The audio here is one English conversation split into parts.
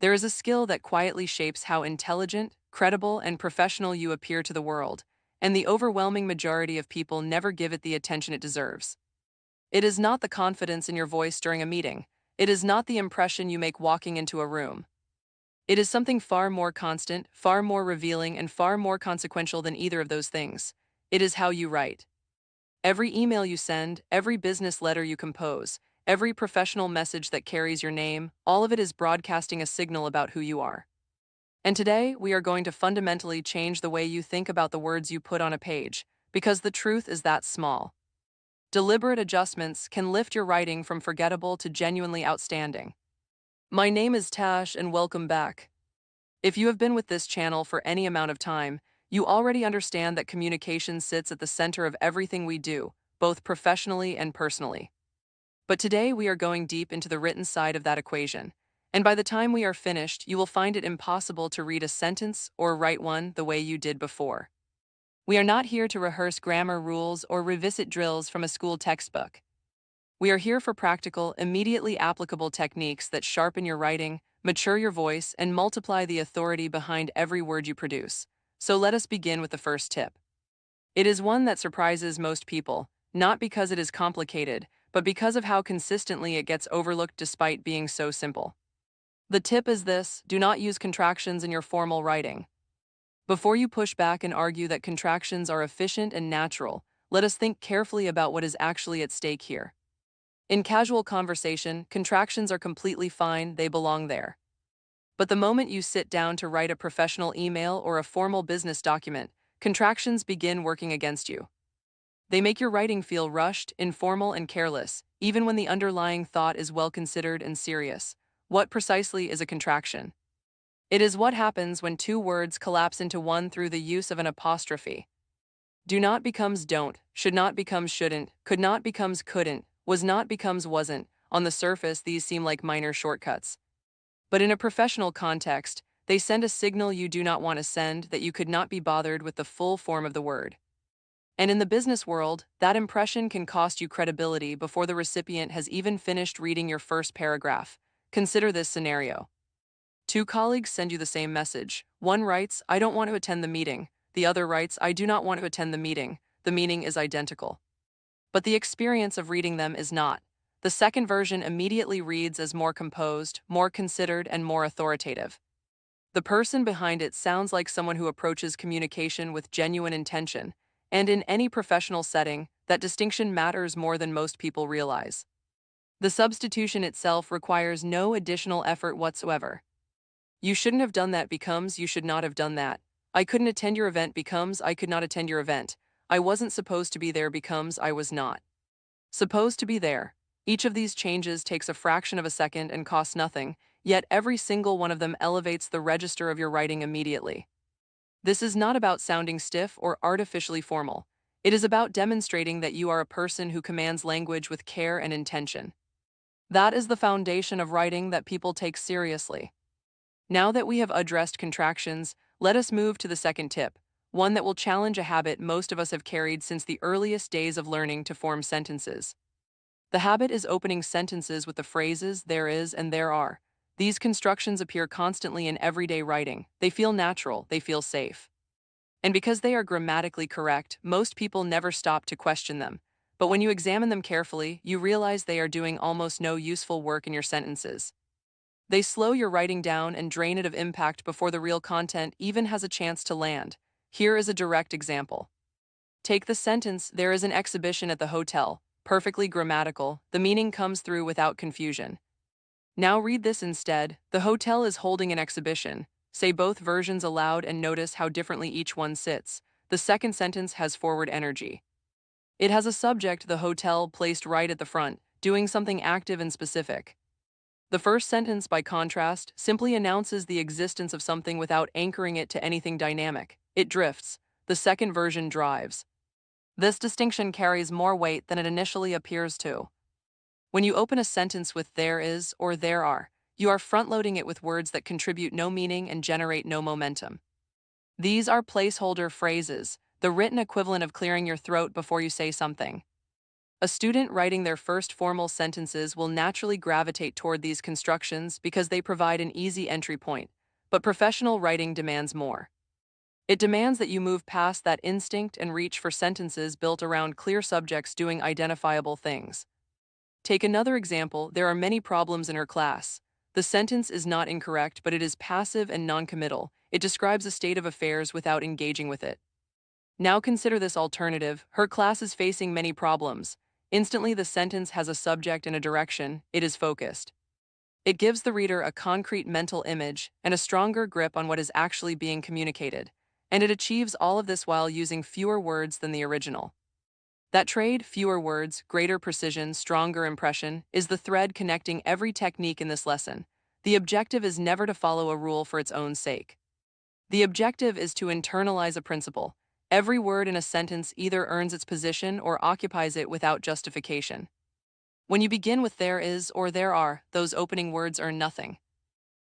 There is a skill that quietly shapes how intelligent, credible, and professional you appear to the world, and the overwhelming majority of people never give it the attention it deserves. It is not the confidence in your voice during a meeting. It is not the impression you make walking into a room. It is something far more constant, far more revealing, and far more consequential than either of those things. It is how you write. Every email you send, every business letter you compose, every professional message that carries your name, all of it is broadcasting a signal about who you are. And today, we are going to fundamentally change the way you think about the words you put on a page, because the truth is that small. Deliberate adjustments can lift your writing from forgettable to genuinely outstanding. My name is Tash, and welcome back. If you have been with this channel for any amount of time, you already understand that communication sits at the center of everything we do, both professionally and personally. But today we are going deep into the written side of that equation, and by the time we are finished, you will find it impossible to read a sentence or write one the way you did before. We are not here to rehearse grammar rules or revisit drills from a school textbook. We are here for practical, immediately applicable techniques that sharpen your writing, mature your voice, and multiply the authority behind every word you produce. So let us begin with the first tip. It is one that surprises most people, not because it is complicated, but because of how consistently it gets overlooked despite being so simple. The tip is this: do not use contractions in your formal writing. Before you push back and argue that contractions are efficient and natural, let us think carefully about what is actually at stake here. In casual conversation, contractions are completely fine, they belong there. But the moment you sit down to write a professional email or a formal business document, contractions begin working against you. They make your writing feel rushed, informal, and careless, even when the underlying thought is well considered and serious. What precisely is a contraction? It is what happens when two words collapse into one through the use of an apostrophe. Do not becomes don't, should not becomes shouldn't, could not becomes couldn't, was not becomes wasn't. On the surface, these seem like minor shortcuts. But in a professional context, they send a signal you do not want to send, that you could not be bothered with the full form of the word. And in the business world, that impression can cost you credibility before the recipient has even finished reading your first paragraph. Consider this scenario. Two colleagues send you the same message. One writes, "I don't want to attend the meeting." The other writes, "I do not want to attend the meeting." The meaning is identical. But the experience of reading them is not. The second version immediately reads as more composed, more considered, and more authoritative. The person behind it sounds like someone who approaches communication with genuine intention, and in any professional setting, that distinction matters more than most people realize. The substitution itself requires no additional effort whatsoever. You shouldn't have done that becomes you should not have done that. I couldn't attend your event becomes I could not attend your event. I wasn't supposed to be there becomes I was not supposed to be there. Each of these changes takes a fraction of a second and costs nothing, yet every single one of them elevates the register of your writing immediately. This is not about sounding stiff or artificially formal. It is about demonstrating that you are a person who commands language with care and intention. That is the foundation of writing that people take seriously. Now that we have addressed contractions, let us move to the second tip, one that will challenge a habit most of us have carried since the earliest days of learning to form sentences. The habit is opening sentences with the phrases "there is" and "there are." These constructions appear constantly in everyday writing. They feel natural, they feel safe. And because they are grammatically correct, most people never stop to question them. But when you examine them carefully, you realize they are doing almost no useful work in your sentences. They slow your writing down and drain it of impact before the real content even has a chance to land. Here is a direct example. Take the sentence, "There is an exhibition at the hotel." Perfectly grammatical, the meaning comes through without confusion. Now read this instead: "The hotel is holding an exhibition." Say both versions aloud and notice how differently each one sits. The second sentence has forward energy. It has a subject, the hotel, placed right at the front, doing something active and specific. The first sentence, by contrast, simply announces the existence of something without anchoring it to anything dynamic. It drifts. The second version drives. This distinction carries more weight than it initially appears to. When you open a sentence with "there is" or "there are," you are front-loading it with words that contribute no meaning and generate no momentum. These are placeholder phrases, the written equivalent of clearing your throat before you say something. A student writing their first formal sentences will naturally gravitate toward these constructions because they provide an easy entry point, but professional writing demands more. It demands that you move past that instinct and reach for sentences built around clear subjects doing identifiable things. Take another example. There are many problems in her class. The sentence is not incorrect, but it is passive and noncommittal. It describes a state of affairs without engaging with it. Now consider this alternative. Her class is facing many problems. Instantly, the sentence has a subject and a direction. It is focused. It gives the reader a concrete mental image and a stronger grip on what is actually being communicated. And it achieves all of this while using fewer words than the original. That trade, fewer words, greater precision, stronger impression, is the thread connecting every technique in this lesson. The objective is never to follow a rule for its own sake. The objective is to internalize a principle. Every word in a sentence either earns its position or occupies it without justification. When you begin with there is or there are, those opening words earn nothing.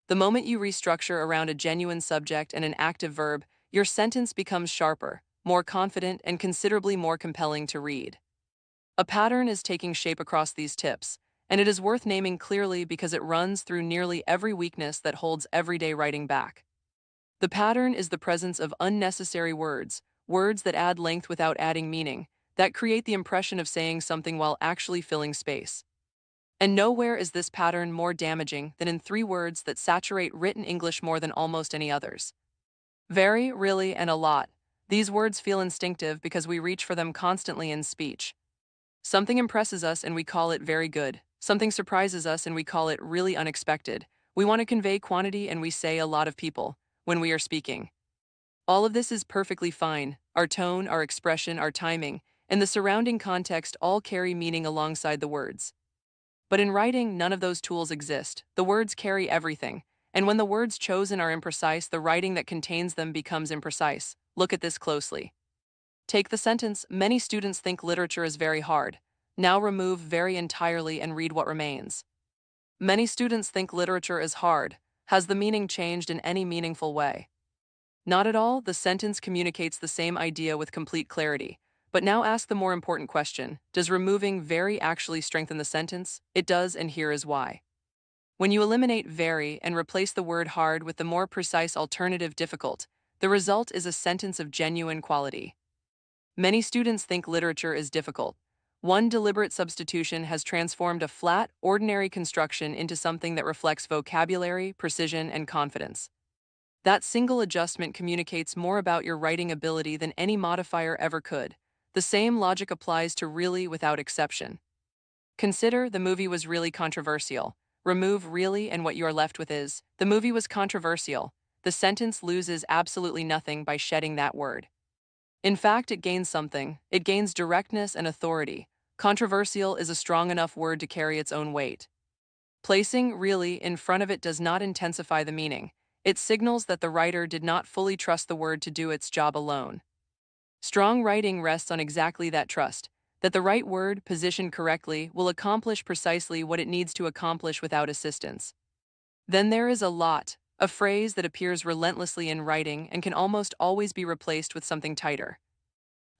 The moment you restructure around a genuine subject and an active verb, your sentence becomes sharper, more confident, and considerably more compelling to read. A pattern is taking shape across these tips, and it is worth naming clearly because it runs through nearly every weakness that holds everyday writing back. The pattern is the presence of unnecessary words, words that add length without adding meaning, that create the impression of saying something while actually filling space. And nowhere is this pattern more damaging than in three words that saturate written English more than almost any others. Very, really, and a lot. These words feel instinctive because we reach for them constantly in speech. Something impresses us and we call it very good. Something surprises us and we call it really unexpected. We want to convey quantity and we say a lot of people when we are speaking. All of this is perfectly fine. Our tone, our expression, our timing, and the surrounding context all carry meaning alongside the words. But in writing, none of those tools exist. The words carry everything. And when the words chosen are imprecise, the writing that contains them becomes imprecise. Look at this closely. Take the sentence, many students think literature is very hard. Now remove very entirely and read what remains. Many students think literature is hard. Has the meaning changed in any meaningful way? Not at all. The sentence communicates the same idea with complete clarity. But now ask the more important question. Does removing very actually strengthen the sentence? It does, and here is why. When you eliminate very and replace the word hard with the more precise alternative difficult, the result is a sentence of genuine quality. Many students think literature is difficult. One deliberate substitution has transformed a flat, ordinary construction into something that reflects vocabulary, precision, and confidence. That single adjustment communicates more about your writing ability than any modifier ever could. The same logic applies to really without exception. Consider the movie was really controversial. Remove really and what you are left with is, the movie was controversial. The sentence loses absolutely nothing by shedding that word. In fact, it gains something. It gains directness and authority. Controversial is a strong enough word to carry its own weight. Placing really in front of it does not intensify the meaning. It signals that the writer did not fully trust the word to do its job alone. Strong writing rests on exactly that trust, that the right word, positioned correctly, will accomplish precisely what it needs to accomplish without assistance. Then there is a lot, a phrase that appears relentlessly in writing and can almost always be replaced with something tighter.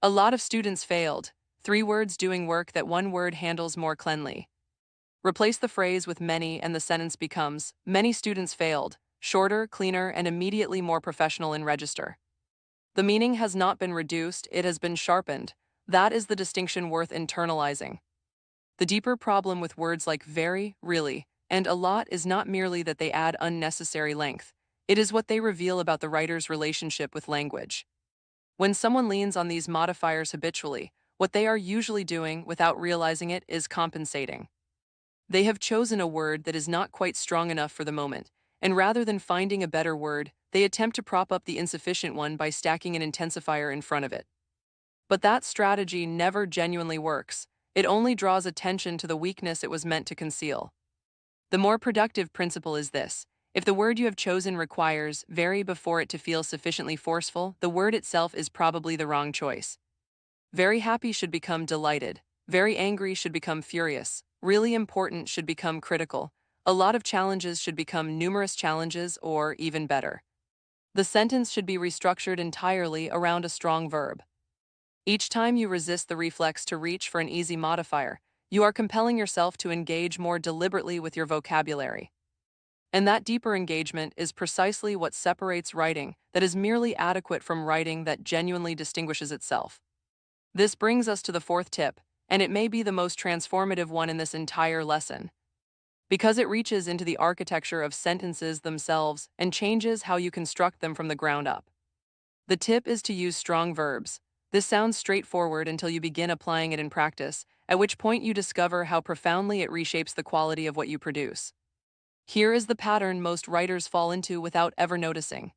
A lot of students failed. Three words doing work that one word handles more cleanly. Replace the phrase with many and the sentence becomes, many students failed, shorter, cleaner, and immediately more professional in register. The meaning has not been reduced, it has been sharpened. That is the distinction worth internalizing. The deeper problem with words like very, really, and a lot is not merely that they add unnecessary length. It is what they reveal about the writer's relationship with language. When someone leans on these modifiers habitually, what they are usually doing, without realizing it, is compensating. They have chosen a word that is not quite strong enough for the moment, and rather than finding a better word, they attempt to prop up the insufficient one by stacking an intensifier in front of it. But that strategy never genuinely works. It only draws attention to the weakness it was meant to conceal. The more productive principle is this. If the word you have chosen requires very before it to feel sufficiently forceful, the word itself is probably the wrong choice. Very happy should become delighted. Very angry should become furious. Really important should become critical. A lot of challenges should become numerous challenges, or even better. The sentence should be restructured entirely around a strong verb. Each time you resist the reflex to reach for an easy modifier, you are compelling yourself to engage more deliberately with your vocabulary. And that deeper engagement is precisely what separates writing that is merely adequate from writing that genuinely distinguishes itself. This brings us to the fourth tip, and it may be the most transformative one in this entire lesson, because it reaches into the architecture of sentences themselves and changes how you construct them from the ground up. The tip is to use strong verbs. This sounds straightforward until you begin applying it in practice, at which point you discover how profoundly it reshapes the quality of what you produce. Here is the pattern most writers fall into without ever noticing.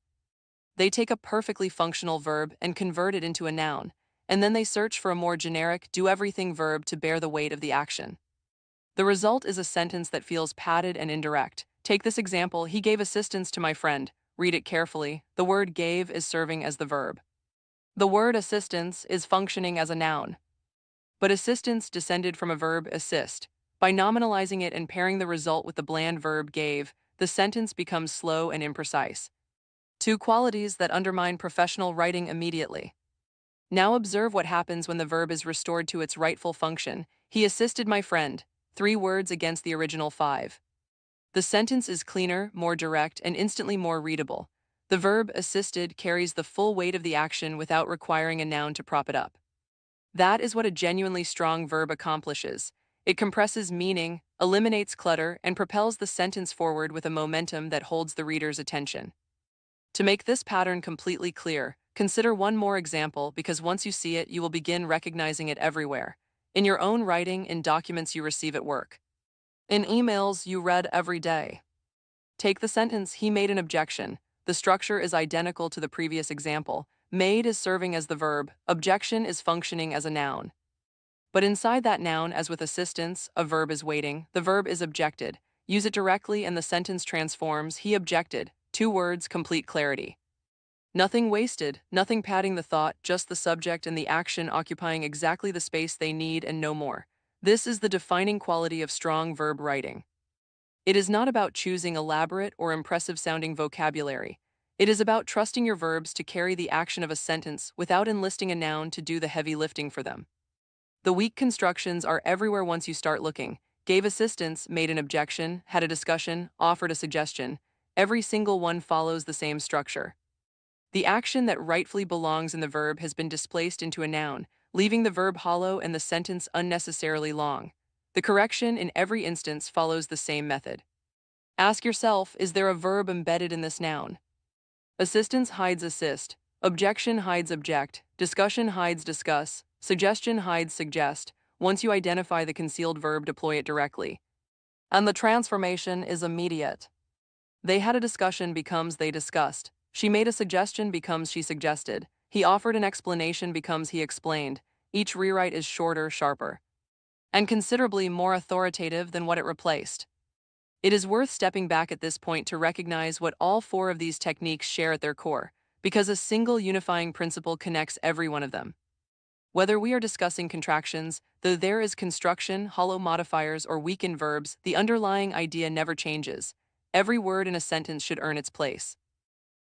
They take a perfectly functional verb and convert it into a noun, and then they search for a more generic, do-everything verb to bear the weight of the action. The result is a sentence that feels padded and indirect. Take this example: he gave assistance to my friend. Read it carefully. The word gave is serving as the verb. The word assistance is functioning as a noun. But assistance descended from a verb assist. By nominalizing it and pairing the result with the bland verb gave, the sentence becomes slow and imprecise. Two qualities that undermine professional writing immediately. Now observe what happens when the verb is restored to its rightful function. He assisted my friend. 3 words against the original 5. The sentence is cleaner, more direct, and instantly more readable. The verb assisted carries the full weight of the action without requiring a noun to prop it up. That is what a genuinely strong verb accomplishes. It compresses meaning, eliminates clutter, and propels the sentence forward with a momentum that holds the reader's attention. To make this pattern completely clear, consider one more example, because once you see it, you will begin recognizing it everywhere. In your own writing, in documents you receive at work, in emails you read every day. Take the sentence, he made an objection. The structure is identical to the previous example. Made is serving as the verb, objection is functioning as a noun. But inside that noun, as with assistance, a verb is waiting, the verb is objected. Use it directly and the sentence transforms. He objected. 2 words, complete clarity. Nothing wasted, nothing padding the thought, just the subject and the action occupying exactly the space they need and no more. This is the defining quality of strong verb writing. It is not about choosing elaborate or impressive-sounding vocabulary. It is about trusting your verbs to carry the action of a sentence without enlisting a noun to do the heavy lifting for them. The weak constructions are everywhere once you start looking. Gave assistance, made an objection, had a discussion, offered a suggestion. Every single one follows the same structure. The action that rightfully belongs in the verb has been displaced into a noun, leaving the verb hollow and the sentence unnecessarily long. The correction in every instance follows the same method. Ask yourself, is there a verb embedded in this noun? Assistance hides assist, objection hides object, discussion hides discuss, suggestion hides suggest. Once you identify the concealed verb, deploy it directly. And the transformation is immediate. They had a discussion becomes they discussed. She made a suggestion becomes she suggested. He offered an explanation becomes he explained. Each rewrite is shorter, sharper, and considerably more authoritative than what it replaced. It is worth stepping back at this point to recognize what all 4 of these techniques share at their core, because a single unifying principle connects every one of them. Whether we are discussing contractions, though there is construction, hollow modifiers, or weakened verbs, the underlying idea never changes. Every word in a sentence should earn its place.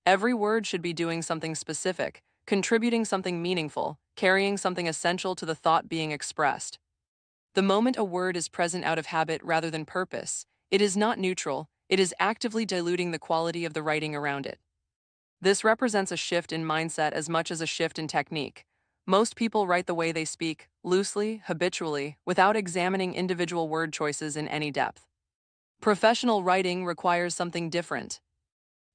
Every word should be doing something specific, contributing something meaningful, carrying something essential to the thought being expressed. The moment a word is present out of habit rather than purpose, it is not neutral, it is actively diluting the quality of the writing around it. This represents a shift in mindset as much as a shift in technique. Most people write the way they speak, loosely, habitually, without examining individual word choices in any depth. Professional writing requires something different.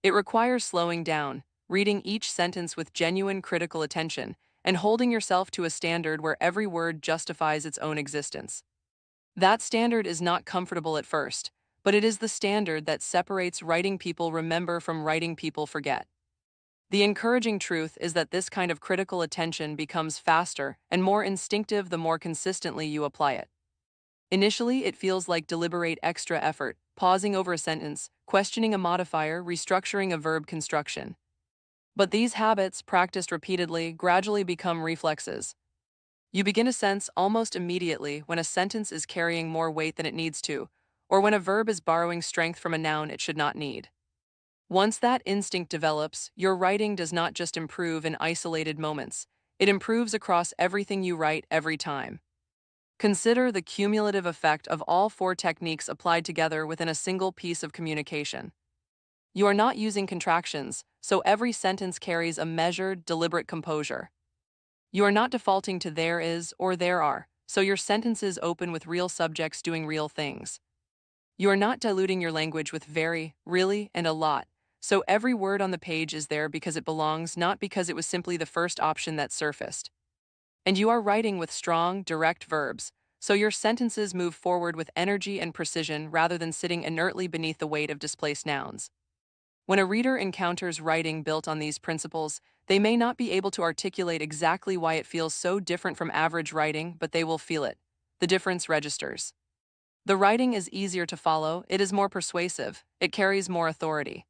It requires slowing down, reading each sentence with genuine critical attention, and holding yourself to a standard where every word justifies its own existence. That standard is not comfortable at first, but it is the standard that separates writing people remember from writing people forget. The encouraging truth is that this kind of critical attention becomes faster and more instinctive the more consistently you apply it. Initially, it feels like deliberate extra effort, pausing over a sentence, questioning a modifier, restructuring a verb construction. But these habits, practiced repeatedly, gradually become reflexes. You begin to sense almost immediately when a sentence is carrying more weight than it needs to, or when a verb is borrowing strength from a noun it should not need. Once that instinct develops, your writing does not just improve in isolated moments, It improves across everything you write every time. Consider the cumulative effect of all four techniques applied together within a single piece of communication. You are not using contractions, so every sentence carries a measured, deliberate composure. You are not defaulting to there is or there are, so your sentences open with real subjects doing real things. You are not diluting your language with very, really, and a lot, so every word on the page is there because it belongs, not because it was simply the first option that surfaced. And you are writing with strong, direct verbs, so your sentences move forward with energy and precision rather than sitting inertly beneath the weight of displaced nouns. When a reader encounters writing built on these principles, they may not be able to articulate exactly why it feels so different from average writing, but they will feel it. The difference registers. The writing is easier to follow, it is more persuasive, it carries more authority.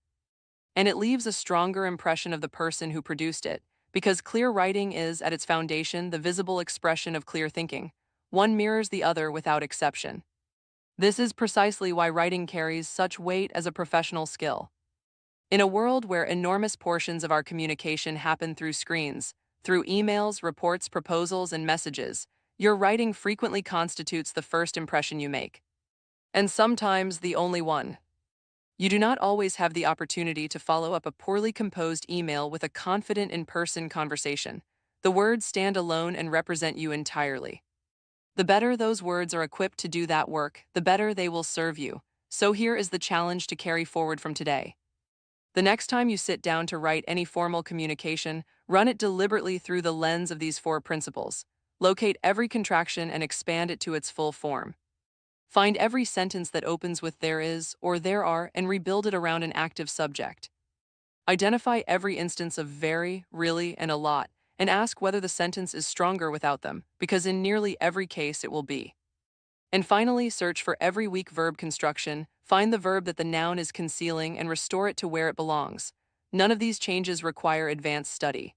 And it leaves a stronger impression of the person who produced it, because clear writing is, at its foundation, the visible expression of clear thinking. One mirrors the other without exception. This is precisely why writing carries such weight as a professional skill. In a world where enormous portions of our communication happen through screens, through emails, reports, proposals, and messages, your writing frequently constitutes the first impression you make. And sometimes the only one. You do not always have the opportunity to follow up a poorly composed email with a confident in-person conversation. The words stand alone and represent you entirely. The better those words are equipped to do that work, the better they will serve you. So here is the challenge to carry forward from today. The next time you sit down to write any formal communication, run it deliberately through the lens of these four principles. Locate every contraction and expand it to its full form. Find every sentence that opens with there is or there are and rebuild it around an active subject. Identify every instance of very, really, and a lot, and ask whether the sentence is stronger without them, because in nearly every case it will be. And finally, search for every weak verb construction, find the verb that the noun is concealing and restore it to where it belongs. None of these changes require advanced study.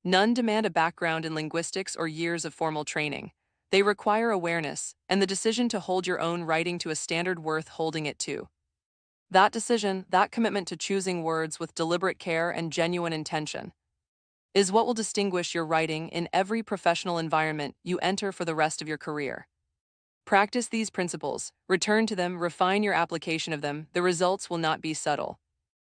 None demand a background in linguistics or years of formal training. They require awareness and the decision to hold your own writing to a standard worth holding it to. That decision, that commitment to choosing words with deliberate care and genuine intention, is what will distinguish your writing in every professional environment you enter for the rest of your career. Practice these principles, return to them, refine your application of them. The results will not be subtle.